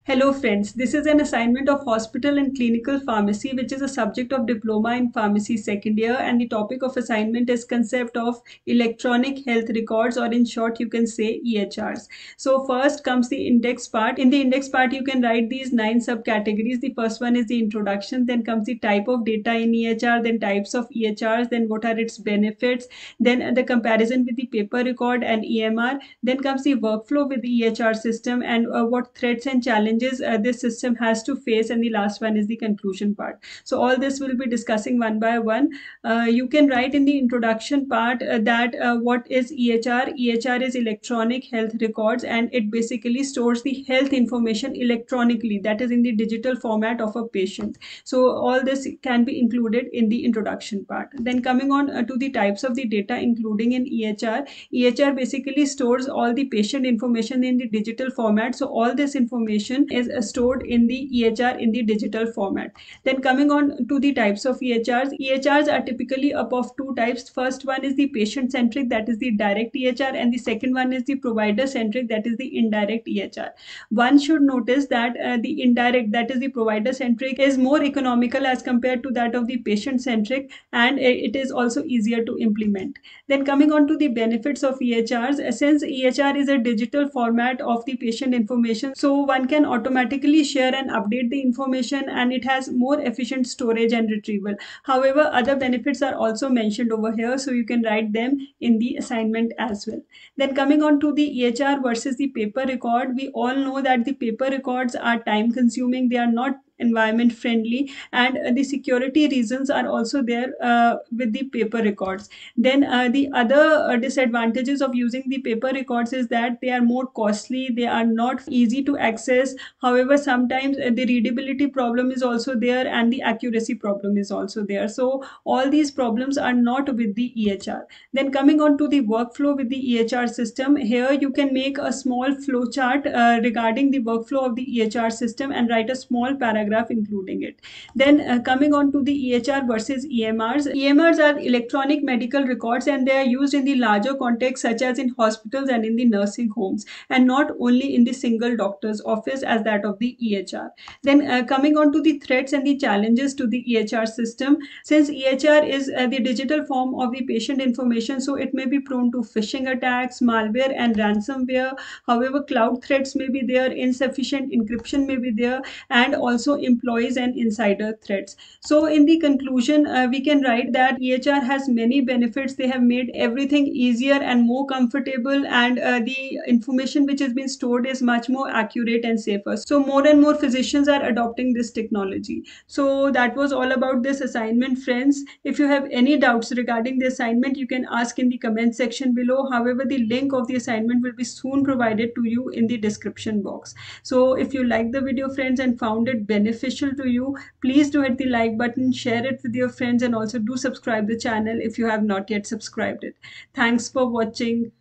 Hello friends, this is an assignment of Hospital and Clinical Pharmacy, which is a subject of Diploma in Pharmacy second year, and the topic of assignment is concept of electronic health records, or in short you can say EHRs. So first comes the index part. In the index part you can write these 9 subcategories. The first one is the introduction, then comes the type of data in EHR, then types of EHRs, then what are its benefits, then the comparison with the paper record and EMR, then comes the workflow with the EHR system and what threats and challenges this system has to face, and the last one is the conclusion part. So all this we'll be discussing one by one. You can write in the introduction part that what is EHR? EHR is electronic health records, and it basically stores the health information electronically, that is in the digital format of a patient. So all this can be included in the introduction part. Then coming on to the types of the data including in EHR. EHR basically stores all the patient information in the digital format. So all this information is stored in the EHR in the digital format. Then coming on to the types of EHRs. EHRs are typically up of two types. First one is the patient centric, that is the direct EHR, and the second one is the provider centric, that is the indirect EHR. One should notice that the indirect, that is the provider centric, is more economical as compared to that of the patient centric, and it is also easier to implement. Then coming on to the benefits of EHRs, since EHR is a digital format of the patient information, so one can automatically share and update the information, and it has more efficient storage and retrieval. However, other benefits are also mentioned over here, so you can write them in the assignment as well. Then coming on to the EHR versus the paper record, we all know that the paper records are time consuming, they are not environment friendly, and the security reasons are also there with the paper records. Then the other disadvantages of using the paper records is that they are more costly, they are not easy to access. However, sometimes the readability problem is also there, and the accuracy problem is also there. So all these problems are not with the EHR. Then coming on to the workflow with the EHR system, here you can make a small flow chart regarding the workflow of the EHR system and write a small paragraph including it. Then coming on to the EHR versus EMRs. EMRs are electronic medical records, and they are used in the larger context such as in hospitals and in the nursing homes, and not only in the single doctor's office as that of the EHR. Then coming on to the threats and the challenges to the EHR system. Since EHR is the digital form of the patient information, so it may be prone to phishing attacks, malware and ransomware. However, cloud threats may be there, insufficient encryption may be there, and also employees and insider threats. So in the conclusion, we can write that EHR has many benefits. They have made everything easier and more comfortable, and the information which has been stored is much more accurate and safer. So more and more physicians are adopting this technology. So that was all about this assignment, friends. If you have any doubts regarding the assignment, you can ask in the comment section below. However, the link of the assignment will be soon provided to you in the description box. So if you like the video, friends, and found it beneficial to you, please do hit the like button, share it with your friends, and also do subscribe the channel if you have not yet subscribed it. Thanks for watching.